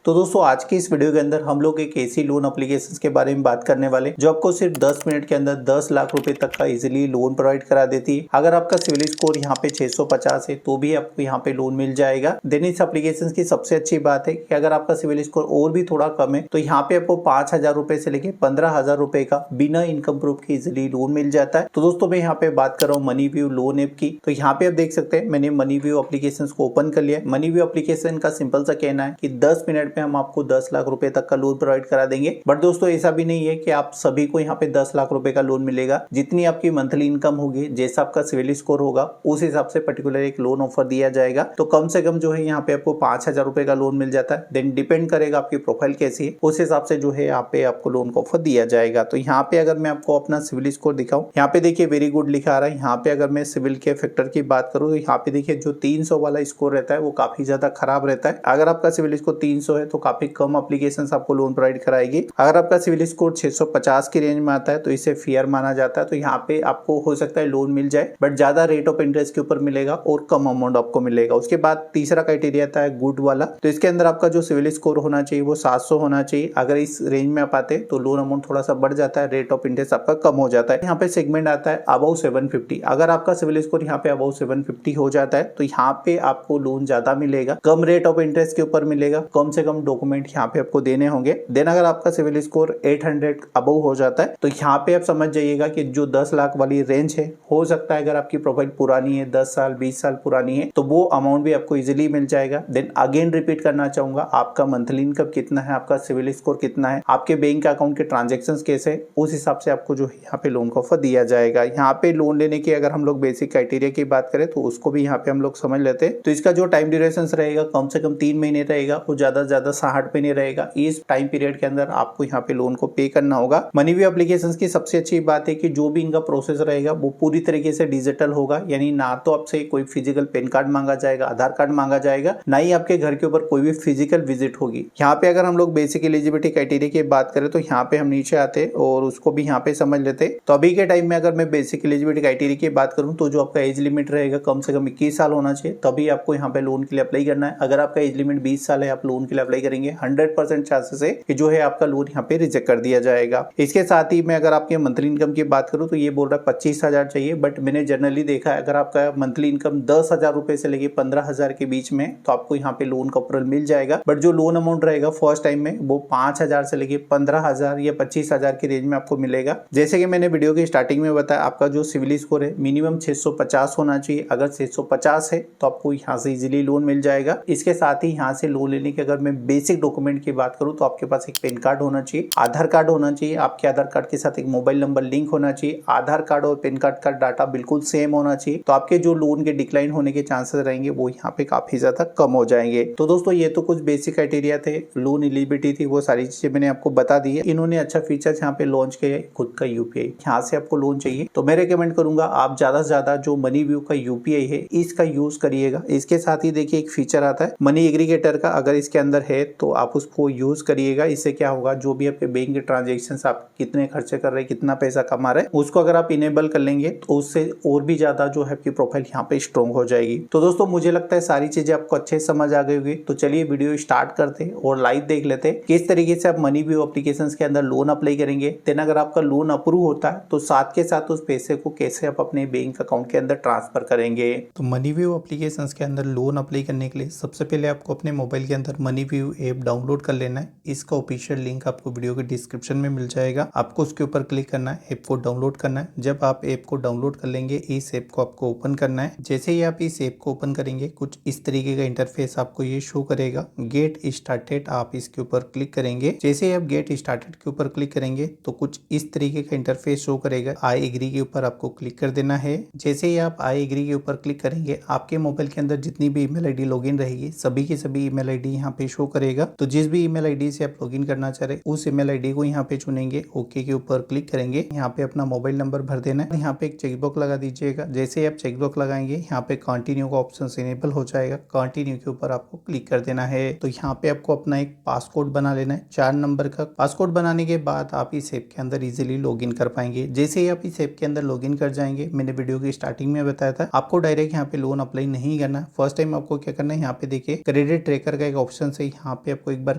तो दोस्तों आज की इस वीडियो के अंदर हम लोग एक ऐसी लोन एप्लीकेशन के बारे में बात करने वाले जो आपको सिर्फ 10 मिनट के अंदर 10 लाख रुपए तक का इजीली लोन प्रोवाइड करा देती है। अगर आपका सिविल स्कोर यहाँ पे 650 है तो भी आपको यहाँ पे लोन मिल जाएगा। देन इस एप्लीकेशन की सबसे अच्छी बात है कि अगर आपका सिविल स्कोर और भी थोड़ा कम है तो यहाँ पे आपको 5,000 रुपए से लेके 15,000 रुपए का बिना इनकम प्रूफ के इजिली लोन मिल जाता है। तो दोस्तों मैं यहाँ पे बात कर रहा हूँ मनी व्यू लोन ऐप की। तो यहाँ पे आप देख सकते हैं मैंने मनी व्यू एप्लीकेशन को ओपन कर लिया। मनी व्यू एप्लीकेशन का सिंपल सा कहना है कि 10 मिनट में हम आपको 10 लाख रुपए तक का लोन प्रोवाइड करा देंगे। बट दोस्तों ऐसा भी नहीं है कि आप सभी को यहाँ पे 10 लाख रुपए का लोन मिलेगा। जितनी आपकी मंथली इनकम होगी, जैसा आपका सिविल स्कोर होगा, उस हिसाब से पर्टिकुलर एक लोन ऑफर दिया जाएगा। तो कम से कम जो है यहाँ पे आपको 5,000 रुपए का लोन मिल जाता है। देन डिपेंड करेगा आपकी प्रोफाइल कैसी है, उस हिसाब से जो है यहाँ पे आपको लोन का ऑफर दिया जाएगा। तो यहाँ पे अगर मैं आपको अपना सिविल स्कोर दिखाऊं, यहाँ पे देखिए वेरी गुड लिखा आ रहा है। यहाँ पे अगर मैं सिविल के फैक्टर की बात करूँ तो यहाँ पे देखिए जो 300 वाला स्कोर रहता है वो काफी ज्यादा खराब रहता है। अगर आपका सिविल स्कोर 300 है तो काफी कम एप्लीकेशन आपको लोन प्रोवाइड कराएगी। अगर आपका सिविल स्कोर 650 की रेंज में आता है तो इसे फेयर माना जाता है। तो यहाँ पे आपको हो सकता है लोन मिल जाए, बट ज्यादा रेट ऑफ इंटरेस्ट के ऊपर मिलेगा और कम अमाउंट आपको मिलेगा। उसके बाद तीसरा क्राइटेरिया आता है गुड वाला। तो इसके अंदर आपका जो सिविल स्कोर होना चाहिए वो 700 होना चाहिए। अगर इस रेंज में आप आते तो लोन अमाउंट थोड़ा सा बढ़ जाता है, रेट ऑफ इंटरेस्ट आपका कम हो जाता है। यहाँ पे सेगमेंट आता है अबव 750। अगर आपका सिविल स्कोर यहाँ पे अबव 750 हो जाता है तो यहाँ पे आपको लोन ज्यादा मिलेगा, कम रेट ऑफ इंटरेस्ट के ऊपर मिलेगा, कम से कम डॉक्यूमेंट यहाँ पे आपको देने होंगे। देन अगर आपका सिविल स्कोर 800 अबव हो जाता है तो यहाँ पे आप समझ जाइएगा कि जो 10 लाख वाली रेंज है, हो सकता है अगर आपकी प्रोफाइल पुरानी है, 10 साल 20 साल पुरानी है, तो वो अमाउंट भी आपको इजीली मिल जाएगा। देन अगेन रिपीट करना चाहूंगा, आपका मंथली इनकम कितना है, आपका सिविल स्कोर कितना है, आपके बैंक अकाउंट के ट्रांजेक्शन कैसे, उस हिसाब से आपको जो है यहाँ पे लोन का ऑफर दिया जाएगा। यहाँ पे लोन लेने की अगर हम लोग बेसिक क्राइटेरिया की बात करें तो उसको भी यहाँ पे हम लोग समझ लेते हैं। तो इसका जो टाइम ड्यूरेशन रहेगा कम से कम 3 महीने रहेगा और ज्यादा से ज्यादा 60 महीने रहेगा। इस टाइम पीरियड के अंदर आपको यहाँ पे लोन को पे करना होगा। मनी व्यू एप्लीकेशंस की सबसे अच्छी बात है कि जो भी इनका प्रोसेस रहेगा वो पूरी तरीके से डिजिटल होगा। यानी ना तो आपसे कोई फिजिकल पेन कार्ड मांगा जाएगा, आधार कार्ड मांगा जाएगा, ना ही आपके घर के ऊपर कोई भी फिजिकल विजिट होगी। यहाँ पे अगर हम लोग बेसिक एलिजिबिलिटी क्राइटेरिया की बात करें तो यहाँ पे हम नीचे आते और उसको भी यहाँ पे समझ लेते। तो अभी के टाइम में अगर मैं बेसिक एलिजिबिलिटी क्राइटेरिया की बात करूँ तो जो आपका एज लिमिट रहेगा कम से कम 21 साल होना चाहिए, तभी आपको यहाँ पे लोन के लिए अप्लाई करना है। अगर आपका एज लिमिट 20 साल है, आप लोन के लिए अप्लाई करेंगे, 100% चांसेस है कि जो है आपका लोन यहाँ पे रिजेक्ट कर दिया जाएगा। इसके साथ ही मैं अगर आपके मंथली इनकम की बात करूं तो ये बोल रहा है 25,000 चाहिए, बट मैंने जनरली देखा है अगर आपका मंथली इनकम 10,000 रुपए से लेके 15,000 के बीच में तो आपको यहाँ पे लोन का अप्रूवल मिल जाएगा। बट जो लोन अमाउंट रहेगा फर्स्ट टाइम में वो 5,000 से लेके 15,000 या 25,000 की रेंज में आपको मिलेगा। जैसे कि मैंने वीडियो की स्टार्टिंग में बताया, आपका जो सिविल स्कोर है मिनिमम 650 होना चाहिए। अगर 650 है तो आपको यहाँ से इजिली लोन मिल जाएगा। इसके साथ ही यहाँ से लोन लेने के अगर मैं बेसिक डॉक्यूमेंट की बात करूँ तो आपके पास एक पेन कार्ड होना चाहिए, आधार कार्ड होना चाहिए, आपके आधार कार्ड के साथ एक मोबाइल नंबर लिंक होना चाहिए, आधार कार्ड और पेन कार्ड का डाटा बिल्कुल सेम होना चाहिए। तो आपके जो लोन के डिक्लाइन होने के चांसेस रहेंगे वो यहाँ पे काफी ज्यादा कम हो जाएंगे। तो दोस्तों ये तो कुछ बेसिक क्राइटेरिया थे, लोन एलिजिबिलिटी थी, वो सारी चीजें मैंने आपको बता दी है। इन्होंने अच्छा फीचर यहाँ पे लॉन्च किया है, खुद का यूपीआई। यहाँ से आपको लोन चाहिए तो मैं रिकमेंड करूंगा आप ज्यादा से ज्यादा जो मनी व्यू का यूपीआई है इसका यूज करिएगा। इसके साथ ही देखिए एक फीचर आता है मनी एग्रीगेटर का, अगर इसके अंदर है तो आप उसको यूज करिएगा। इससे क्या होगा, जो भी आपके बैंक के ट्रांजेक्शन आप कितने खर्चे कर रहे हैं, कितना पैसा कमा रहे हैं, उसको अगर आप इनेबल कर लेंगे तो उससे और भी ज्यादा जो है आपकी प्रोफाइल यहाँ पे स्ट्रॉन्ग हो जाएगी। तो दोस्तों मुझे लगता है सारी चीजें आपको अच्छे से समझ आ गई होगी। तो चलिए वीडियो स्टार्ट करते हैं और लाइव देख लेते हैं किस तरीके से आप मनी व्यू एप्लीकेशंस के अंदर लोन अप्लाई करेंगे। देन अगर आपका लोन अप्रूव होता है तो साथ के साथ उस पैसे को कैसे आप अपने बैंक अकाउंट के अंदर ट्रांसफर करेंगे। तो मनी व्यू एप्लीकेशंस के अंदर लोन अप्लाई करने के लिए सबसे पहले आपको अपने मोबाइल के अंदर मनी व्यू ऐप डाउनलोड कर लेना है। इसका ऑफिशियल लिंक आपको वीडियो के डिस्क्रिप्शन में मिल जाएगा। आपको उसके ऊपर क्लिक करना है, ऐप को डाउनलोड करना है। जब आप ऐप को डाउनलोड कर लेंगे इस ऐप को आपको ओपन करना है। जैसे ही आप इस ऐप को ओपन करेंगे कुछ इस तरीके का इंटरफेस आपको ये शो करेगा। गेट स्टार्टेड आप इसके ऊपर क्लिक करेंगे। जैसे ही आप गेट स्टार्टेड के ऊपर क्लिक करेंगे तो कुछ इस तरीके का इंटरफेस शो करेगा। आई एग्री के ऊपर आपको क्लिक कर देना है। जैसे ही आप आई एग्री के ऊपर क्लिक करेंगे आपके मोबाइल के अंदर जितनी भी ईमेल आईडी लॉगिन रहेगी सभी की सभी ईमेल आईडी यहाँ पे शो करेगा। तो जिस भी ईमेल आईडी से आप लॉगिन करना चाह रहे उस ईमेल आईडी को यहाँ पे चुनेंगे, ओके के ऊपर क्लिक करेंगे। यहाँ पे अपना मोबाइल नंबर भर देना है। यहाँ पे एक चेकबॉक्स लगा दीजिएगा। जैसे आप चेकबॉक्स लगाएंगे यहाँ पे कंटिन्यू का ऑप्शन इनेबल हो जाएगा। कंटिन्यू के ऊपर आपको क्लिक कर देना है। तो यहाँ पे आपको अपना एक पासकोड बना लेना है, 4 नंबर का। पासकोड बनाने के बाद आप इस ऐप के अंदर इजीली लॉगिन कर पाएंगे। जैसे ही आप इस ऐप के अंदर लॉगिन कर जाएंगे, मैंने वीडियो की स्टार्टिंग में बताया था आपको डायरेक्ट यहाँ पे लोन अप्लाई नहीं करना। फर्स्ट टाइम आपको क्या करना है, यहाँ पे देखिए क्रेडिट ट्रैकर का एक ऑप्शन है, यहाँ पे आपको एक बार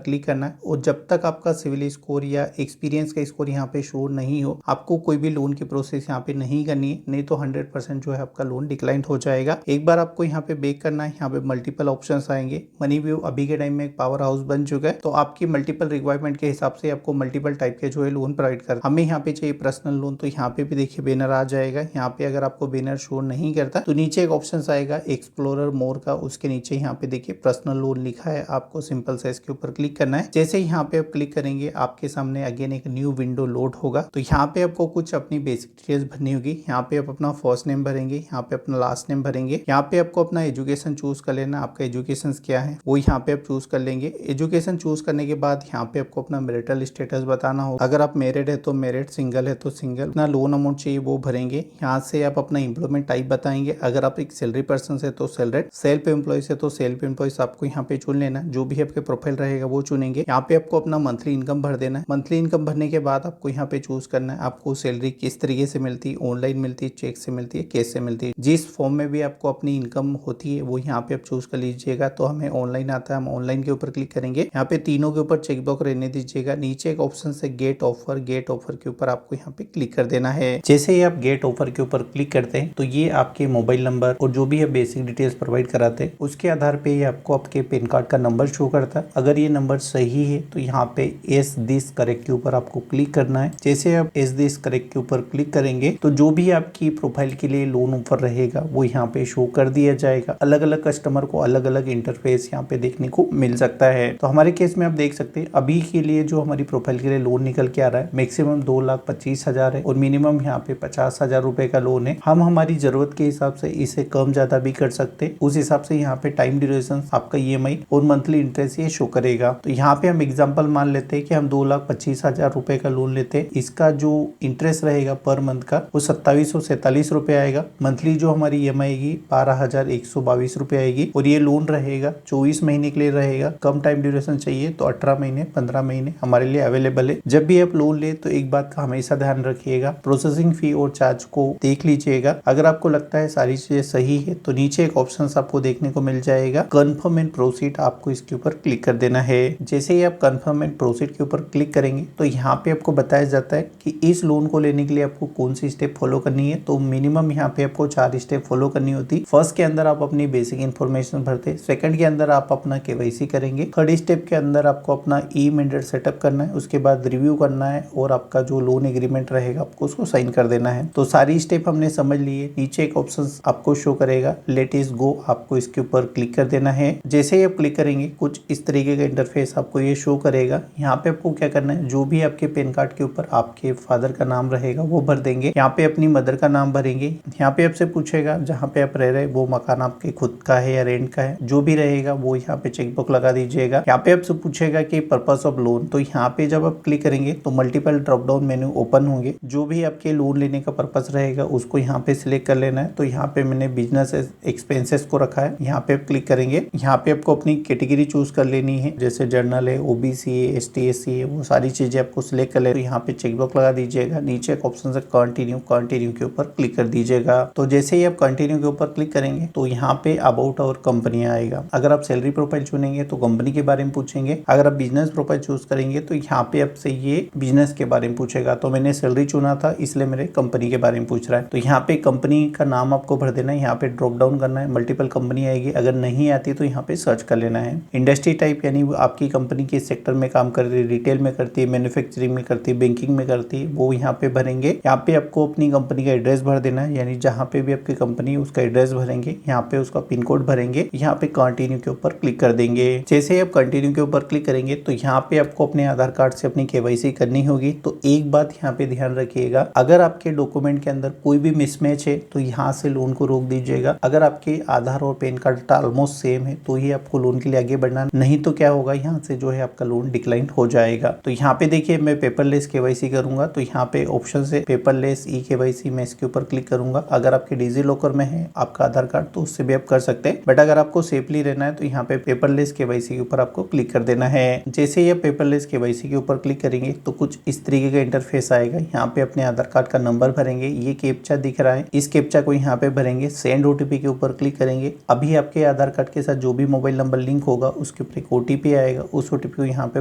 क्लिक करना है और जब तक आपका सिविल स्कोर या एक्सपीरियंस का स्कोर यहाँ पे शो नहीं हो आपको कोई भी लोन की प्रोसेस यहाँ पे नहीं करनी है, नहीं तो 100% जो है आपका लोन डिक्लाइन हो जाएगा। एक बार आपको यहाँ पे बैक करना है, यहाँ पे मल्टीपल ऑप्शंस आएंगे। मनी व्यू अभी के टाइम में एक पावर हाउस बन चुका है, तो आपकी मल्टीपल रिक्वायरमेंट के हिसाब से आपको मल्टीपल टाइप के जो है लोन प्रोवाइड कर। हमें यहाँ पे चाहिए पर्सनल लोन, तो यहाँ पे भी देखिए बैनर आ जाएगा। यहाँ पे अगर आपको बैनर शो नहीं करता तो नीचे एक ऑप्शन आएगा एक्सप्लोरर मोर का, उसके नीचे यहाँ पे देखिए पर्सनल लोन लिखा है, आपको सिंपल से इसके ऊपर क्लिक करना है। जैसे यहाँ पे आप क्लिक करेंगे आपके सामने अगेन एक न्यू विंडो लोड होगा। तो यहाँ पे आपको कुछ अपनी बेसिक डिटेल्स भरनी होगी। यहाँ पे आप अपना फर्स्ट नेम भरेंगे, यहाँ पे अपना लास्ट नेम भरेंगे, यहाँ पे आपको अपना एजुकेशन चूज कर लेना, आपका एजुकेशन क्या है वो यहाँ पे आप चूज कर लेंगे। एजुकेशन चूज करने के बाद यहाँ पे आपको अपना मैरिटल स्टेटस बताना होगा। अगर आप मैरिड है तो मैरिड, सिंगल है तो सिंगल। अपना लोन अमाउंट चाहिए वो भरेंगे। यहाँ से आप अपना एम्प्लॉयमेंट टाइप बताएंगे। अगर आप एक सैलरी पर्सन है तो सैलरीड, सेल्फ एम्प्लॉय है तो सेल्फ एम्प्लॉय आपको यहाँ पे चुन लेना। जो भी आपके प्रोफाइल रहेगा वो चुनेंगे। यहाँ पे आपको अपना मंथली इनकम भर देना है। मंथली इनकम भरने के बाद आपको यहाँ पे चूज करना है आपको सैलरी किस तरीके से मिलती है, ऑनलाइन मिलती है, चेक से मिलती है, कैश से मिलती है। जिस फॉर्म में भी आपको अपनी इनकम होती है वो यहाँ पे आप चूज कर लीजिएगा। तो हमें ऑनलाइन आता है, हम ऑनलाइन के ऊपर क्लिक करेंगे। यहाँ पे तीनों के ऊपर चेकबॉक्स रहने दीजिएगा। नीचे एक ऑप्शन है गेट ऑफर, गेट ऑफर के ऊपर आपको यहाँ पे क्लिक कर देना है। जैसे ही आप गेट ऑफर के ऊपर क्लिक करते हैं तो ये आपके मोबाइल नंबर और जो भी है बेसिक डिटेल्स प्रोवाइड कराते हैं उसके आधार पे ये आपको आपके पैन कार्ड का नंबर शो करता है। अगर ये नंबर सही है तो यहाँ पे एस दिस करेक्ट के ऊपर आपको क्लिक करना है। जैसे आप एस दिस करेक्ट के ऊपर क्लिक करेंगे तो जो भी आपकी प्रोफाइल के लिए लोन ऑफर रहेगा वो यहाँ पे शो कर दिया जाएगा। अलग अलग कस्टमर को अलग अलग इंटरफेस यहाँ पे देखने को मिल सकता है। तो हमारे केस में आप देख सकते हैं अभी के लिए जो हमारी प्रोफाइल के लिए लोन निकल के आ रहा है मैक्सिमम 2,25,000 है और मिनिमम यहाँ पे 50,000 रुपए का लोन है। हम हमारी जरूरत के हिसाब से इसे कम ज्यादा भी कर सकते हैं। उस हिसाब से यहाँ पे टाइम ड्यूरेशन, आपका EMI और मंथली इंटरेस्ट ये शो करेगा। तो यहाँ पे हम एग्जांपल मान लेते हैं कि हम 2,25,000 रुपए का लोन लेते हैं। इसका जो इंटरेस्ट रहेगा पर मंथ का वो 2,747 रुपए आएगा। मंथली जो हमारी EMI आएगी 12,122 रुपए आएगी और ये लोन रहेगा 24 महीने के लिए रहेगा। कम टाइम ड्यूरेशन चाहिए तो 18 महीने 15 महीने हमारे लिए अवेलेबल है। जब भी आप लोन ले तो एक बात का हमेशा ध्यान रखिएगा, प्रोसेसिंग फी और चार्ज को देख लीजिएगा। अगर आपको लगता है सारी चीजें सही है तो नीचे एक ऑप्शन आपको देखने को मिल जाएगा कन्फर्म एंड प्रोसीड, आपको इसके ऊपर क्लिक कर देना है। जैसे ही आप कन्फर्म एंड प्रोसीड के ऊपर क्लिक करेंगे तो यहाँ पे आपको बताया जाता है कि इस लोन को लेने के लिए आपको कौन सी स्टेप फॉलो करनी है। तो मिनिमम यहाँ पे आपको 4 स्टेप फॉलो करनी होती। फर्स्ट के अंदर आप अपनी बेसिक इन्फॉर्मेशन भरते, सेकंड के अंदर आप अपना KYC करेंगे, थर्ड स्टेप के अंदर आपको अपना ई-मैंडेट सेटअप करना है, उसके बाद रिव्यू करना है और आपका जो लोन एग्रीमेंट रहेगा आपको उसको साइन कर देना है। तो सारी स्टेप हमने समझ ली है। नीचे एक ऑप्शन आपको शो करेगा लेट इस गो, आपको इसके ऊपर क्लिक कर देना है। जैसे ही आप क्लिक करेंगे कुछ इस तरीके का इंटरफेस आपको ये शो करेगा। यहाँ पे आपको क्या करना है, जो भी आपके पैन कार्ड के ऊपर आपके फादर का नाम रहेगा वो भर देंगे। यहाँ पे अपनी मदर का नाम भरेंगे। यहाँ पे आपसे पूछेगा जहाँ पे आप रह रहे वो मकान आपके खुद का है या रेंट का है, जो भी रहेगा वो यहाँ पे चेकबॉक्स लगा दीजिएगा। यहाँ पे आपसे पूछेगा कि पर्पस ऑफ लोन, तो यहाँ पे जब आप क्लिक करेंगे तो multiple drop down menu open होंगे। जो भी आपके लोन लेने का पर्पस रहेगा उसको यहाँ पे सिलेक्ट कर लेना है। तो यहाँ पे मैंने बिजनेस एक्सपेंसेस को रखा है, यहाँ पे आप क्लिक करेंगे। यहाँ पे आपको अपनी कैटेगरी चूज कर लेनी है, जैसे जर्नल है, OBC है, ST SC है, वो सारी चीजें आपको सिलेक्ट कर ले। तो यहाँ पे चेकबॉक्स लगा दीजिएगा। नीचे एक ऑप्शन है कंटिन्यू, कंटिन्यू के ऊपर क्लिक कर दीजिएगा। तो जैसे ही आप कंटिन्यू के ऊपर क्लिक करेंगे तो यहाँ पे अबाउट और कंपनी आएगा। अगर आप सैलरी प्रोफाइल चुनेंगे तो कंपनी के बारे में पूछेंगे। अगर आप बिजनेस प्रोफाइल चूज करेंगे तो यहाँ पे आपसे ये बिजनेस के बारे में पूछेगा। तो मैंने सैलरी चुना था इसलिए मेरे कंपनी के बारे में पूछ रहा है। तो यहाँ पे कंपनी का नाम आपको भर देना है, यहाँ पे ड्रॉप डाउन करना है, मल्टीपल कंपनी आएगी। अगर नहीं आती तो यहाँ पे सर्च कर लेना है। इंडस्ट्री टाइप यानी आपकी कंपनी किस सेक्टर में काम कर रही है, रिटेल में करती है, मैन्युफैक्चरिंग में करती है, बैंकिंग में करती है, वो यहाँ पे भरेंगे। यहाँ पे आपको अपनी कंपनी का एड्रेस भर देना है, यानी जहाँ पे भी आपकी कंपनी उसका एड्रेस भरेंगे, यहाँ पे उसका पिन कोड भरेंगे। यहाँ पे कंटिन्यू के ऊपर क्लिक कर देंगे। जैसे आप कंटिन्यू के ऊपर क्लिक करेंगे तो यहाँ पे आपको अपने आधार कार्ड से अपनी KYC करनी होगी। तो एक बात यहाँ पे ध्यान रखिएगा, अगर आपके डॉक्यूमेंट के अंदर कोई भी मिसमैच है तो यहाँ से लोन को रोक दीजिएगा। अगर आपके आधार और पैन कार्ड ऑलमोस्ट सेम है तो ही आपको लोन के लिए आगे बढ़ना, नहीं तो क्या होगा यहाँ से जो है आपका लोन डिक्लाइन हो जाएगा। तो यहाँ पे देखिए मैं पेपरलेस KYC करूंगा तो यहाँ पे ऑप्शन है पेपरलेस ई-KYC, मैं इसके ऊपर क्लिक करूंगा। अगर आपके डिजी लॉकर में है आपका आधार कार्ड तो उससे भी आप कर सकते हैं, बट अगर आपको सेफली रहना है तो यहाँ पे पेपरलेस KYC के ऊपर आपको क्लिक कर देना है। जैसे ही आप पेपरलेस KYC के ऊपर क्लिक करेंगे तो कुछ इस तरीके का इंटरफेस आएगा। यहाँ पे अपने आधार कार्ड का नंबर भरेंगे, ये कैप्चा दिख रहा है, इस कैप्चा को यहाँ पे भरेंगे। सेंड OTP के ऊपर क्लिक करेंगे। अभी आपके आधार कार्ड के साथ जो भी मोबाइल नंबर लिंक होगा उसके के ऊपर एक OTP आएगा, उस OTP को यहाँ पे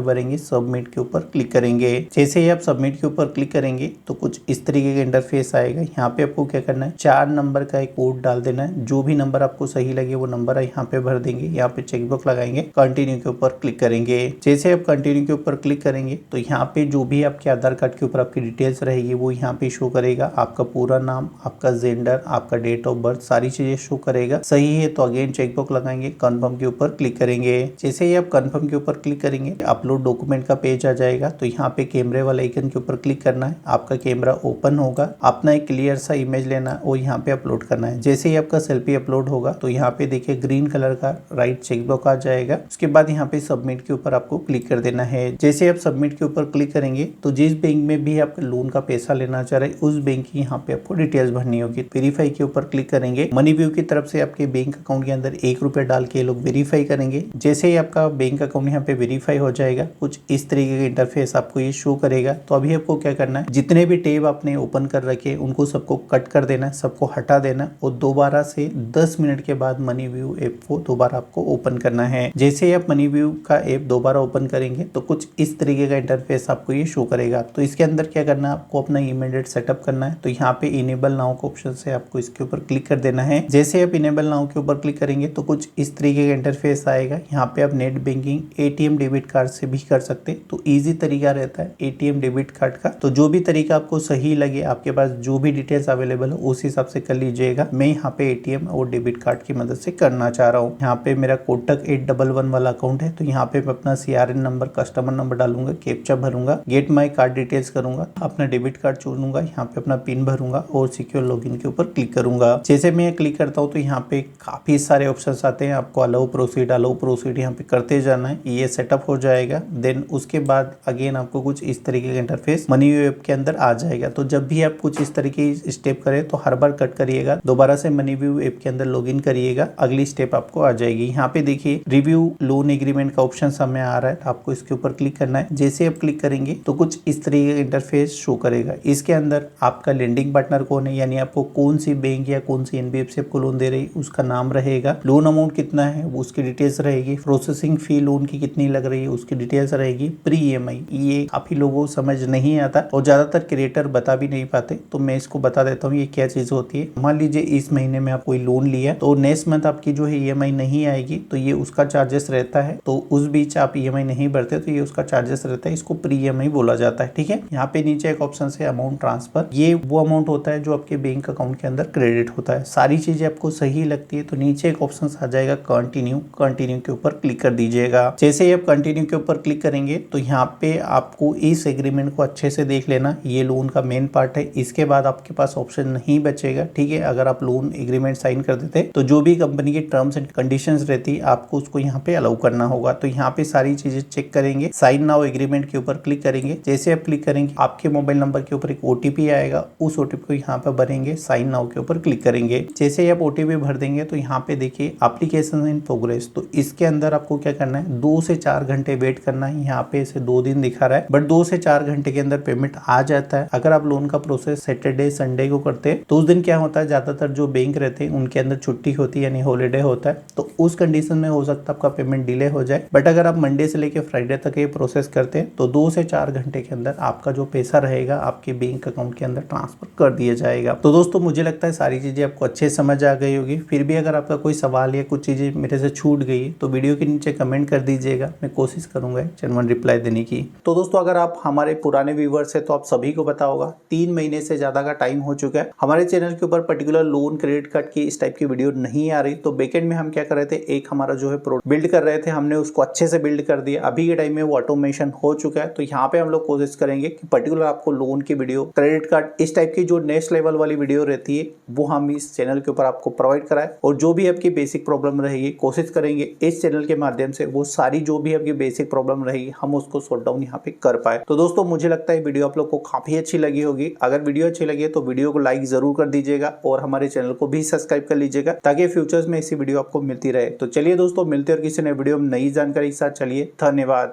भरेंगे, सबमिट के ऊपर क्लिक करेंगे। जैसे ही आप सबमिट के ऊपर क्लिक करेंगे तो कुछ इस तरीके का इंटरफेस आएगा। यहाँ पे आपको क्या करना है, 4 नंबर का एक कोड डाल देना है। जो भी नंबर आपको सही लगे वो नंबर यहाँ पे भर देंगे। यहाँ पे चेकबॉक्स लगाएंगे, कंटिन्यू के ऊपर क्लिक करेंगे। जैसे आप कंटिन्यू के ऊपर क्लिक करेंगे तो यहाँ पे जो भी आपके आधार कार्ड के ऊपर आपकी डिटेल्स रहेगी वो यहाँ पे शो करेगा। आपका पूरा नाम, आपका जेंडर, आपका डेट ऑफ बर्थ, सारी चीजें शो करेगा। सही है तो अगेन चेकबॉक्स लगाएंगे, कंफर्म के ऊपर क्लिक करेंगे। जैसे ही आप कंफर्म के ऊपर क्लिक करेंगे अपलोड डॉक्यूमेंट का पेज आ जाएगा। तो यहाँ पे कैमरे वाले आइकन के ऊपर क्लिक करना है, आपका कैमरा ओपन होगा, अपना एक क्लियर सा इमेज लेना है और यहाँ पे अपलोड करना है। जैसे ही आपका सेल्फी अपलोड होगा तो यहाँ पे देखिए ग्रीन कलर का राइट चेकबॉक्स आ जाएगा। उसके बाद यहाँ पे सबमिट के ऊपर आपको क्लिक कर देना है। जैसे आप सबमिट के ऊपर क्लिक करेंगे तो जिस बैंक में भी आप लोन का पैसा लेना चाह रहे हैं उस बैंक की यहाँ पे आपको डिटेल्स भरनी होगी। वेरीफाई के ऊपर क्लिक करेंगे। मनी व्यू की तरफ से आपके बैंक अकाउंट के अंदर 1 रुपया डाल के लोग वेरीफाई करेंगे। जैसे ही आपका बैंक अकाउंट यहाँ पे वेरीफाई हो जाएगा कुछ इस तरीके का इंटरफेस आपको ये शो करेगा। तो अभी आपको क्या करना है, जितने भी टैब आपने ओपन कर रखे उनको सबको कट कर देना है, सबको हटा देना और दोबारा से 10 मिनट के बाद मनी व्यू ऐप को दोबारा आपको ओपन करना है। जैसे ही आप मनी व्यू का ऐप दोबारा ओपन करेंगे तो कुछ इस तरीके का इंटरफेस आपको ये शो करेगा। तो इसके अंदर क्या करना है, आपको अपना इमीडिएट सेटअप करना है। तो यहाँ पे इनेबल नाउ का ऑप्शन से आपको इसके ऊपर क्लिक कर देना है। जैसे आप इनेबल नाउ के ऊपर क्लिक करेंगे तो कुछ इस तरीके का इंटरफेस आएगा। यहाँ पे आप net banking, ATM debit card से भी कर सकते। तो इजी तरीका रहता है ATM डेबिट कार्ड का। तो जो भी तरीका आपको सही लगे, आपके पास जो भी डिटेल्स अवेलेबल हो उस हिसाब से कर लीजिएगा। मैं यहाँ पे ATM और डेबिट कार्ड की मदद से करना चाह रहा हूँ। यहाँ पे मेरा कोटक 811 वाला अकाउंट है। तो यहाँ पे मैं अपना CRN नंबर, कस्टमर नंबर डालूंगा, कैप्चा भरूंगा, गेट माई कार्ड डिटेल्स करूंगा, अपना डेबिट कार्ड चुनूंगा, यहाँ पे अपना पिन भरूंगा और सिक्योर लॉगिन के ऊपर क्लिक करूंगा। जैसे मैं क्लिक करता हूँ तो यहाँ पे काफी सारे ऑप्शंस आते हैं। आपको अलाउ प्रोसीड यहाँ पे करते जाना है, ये सेटअप हो जाएगा। देन उसके बाद अगेन आपको कुछ इस तरीके का इंटरफेस मनी व्यू ऐप के अंदर आ जाएगा। तो जब भी आप कुछ इस तरीके स्टेप करें तो हर बार कट करिएगा, दोबारा से मनी व्यू ऐप के अंदर लॉगिन करिएगा, अगली स्टेप आपको आ जाएगी। यहाँ पे देखिए रिव्यू लोन एग्रीमेंट का ऑप्शन सामने आ रहा है, आपको इसके ऊपर क्लिक करना है। जैसे आप क्लिक करेंगे तो कुछ इस तरीके का इंटरफेस शो करेगा। इसके अंदर आपका लेंडिंग पार्टनर कौन है, यानी आपको कौन सी बैंक या कौन सी NBFC आपको लोन दे रही है उसका नाम रहेगा, लोन अमाउंट कितना है उसकी डिटेल्स रहेगी, प्रोसेसिंग फी लोन की कितनी लग रही है उसकी डिटेल्स रहेगी, प्री EMI। ये काफी लोगों को समझ नहीं आता और ज्यादातर क्रिएटर बता भी नहीं पाते, तो मैं इसको बता देता हूँ ये क्या चीज होती है। मान लीजिए इस महीने में आप कोई लोन लिया तो नेक्स्ट मंथ आपकी जो है EMI नहीं आएगी तो ये उसका चार्जेस रहता है। तो उस बीच आप EMI नहीं भरते तो ये उसका चार्जेस रहता है, इसको प्री EMI बोला जाता है। ठीक है, यहाँ पे नीचे एक ऑप्शन है अमाउंट ट्रांसफर, ये वो अमाउंट होता है जो आपके बैंक अकाउंट के अंदर क्रेडिट होता है। सारी चीजें आपको सही लगती है तो नीचे एक ऑप्शन आ जाएगा कंटिन्यू के ऊपर क्लिक कर दीजिएगा। जैसे ही आप कंटिन्यू के ऊपर क्लिक करेंगे तो यहाँ पे आपको इस एग्रीमेंट को अच्छे से देख लेना, ये लोन का मेन पार्ट है। इसके बाद आपके पास ऑप्शन नहीं बचेगा। ठीक है, अगर आप लोन एग्रीमेंट साइन कर देते तो जो भी कंपनी की टर्म्स एंड कंडीशंस रहती है आपको उसको यहाँ पे अलाउ करना होगा। तो यहाँ पे सारी चीजें चेक करेंगे, साइन नाउ एग्रीमेंट के ऊपर क्लिक करेंगे। जैसे आप क्लिक करेंगे आपके मोबाइल नंबर के ऊपर एक OTP आएगा, उस OTP को यहाँ पे भरेंगे, साइन नाउ के ऊपर क्लिक करेंगे। जैसे ही आप OTP भर देंगे तो यहाँ पे देखिए एप्लीकेशन इन प्रोग्रेस। तो इसके अंदर आपको क्या करना है, 2 से 4 घंटे वेट करना है। यहाँ पे इसे 2 दिन दिखा रहा है बट 2 से 4 घंटे के अंदर पेमेंट आ जाता है। अगर आप लोन का प्रोसेस सैटरडे संडे को करते हैं तो उस दिन क्या होता है, ज्यादातर जो बैंक रहते हैं उनके अंदर छुट्टी होती है, यानी हॉलीडे होता है। तो उस कंडीशन में हो सकता है आपका पेमेंट डिले हो जाए। बट अगर आप मंडे से लेकर फ्राइडे तक ये प्रोसेस करते हैं तो 2 से 4 घंटे के अंदर आपका जो पैसा रहेगा आपके बैंक अकाउंट के अंदर ट्रांसफर कर दिया जाएगा। तो दोस्तों मुझे लगता है सारी चीजें आपको अच्छे समझ आ गई होगी। फिर भी अगर आपका कोई सवाल या कुछ चीजें मेरे से छूट गई है तो वीडियो के नीचे कमेंट कर दीजिएगा, मैं कोशिश करूंगा जेन्युइन रिप्लाई देने की। तो दोस्तों अगर आप हमारे पुराने व्यूवर्स है तो आप सभी को पता होगा 3 महीने से ज्यादा का टाइम हो चुका है हमारे चैनल के ऊपर पर्टिकुलर लोन क्रेडिट कार्ड की इस टाइप की वीडियो नहीं आ रही। तो बैकएंड में हम क्या कर रहे थे, एक हमारा जो है प्रोडक्ट बिल्ड कर रहे थे, हमने उसको अच्छे से बिल्ड कर दिया। अभी के टाइम में वो ऑटोमेशन हो चुका है। तो यहाँ पे हम लोग कोशिश करेंगे कि पर्टिकुलर आपको लोन की वीडियो, क्रेडिट कार्ड इस टाइप की जो नेक्स्ट लेवल वाली वीडियो रहती है वो हम इस चैनल के ऊपर आपको प्रोवाइड कराए। और जो भी आपकी बेसिक प्रॉब्लम रहेगी कोशिश करेंगे इस चैनल के माध्यम से वो सारी जो भी आपकी बेसिक प्रॉब्लम रहेगी हम उसको सॉर्ट डाउन यहाँ पे कर पाए। तो दोस्तों मुझे लगता है वीडियो आप लोग को काफी अच्छी लगी होगी। अगर वीडियो अच्छी लगी है तो वीडियो को लाइक जरूर कर दीजिएगा और हमारे चैनल को भी सब्सक्राइब कर लीजिएगा ताकि फ्यूचर्स में ऐसी वीडियो आपको मिलती रहे। तो चलिए दोस्तों मिलते हैं और किसी नए वीडियो में नई जानकारी के साथ। चलिए धन्यवाद।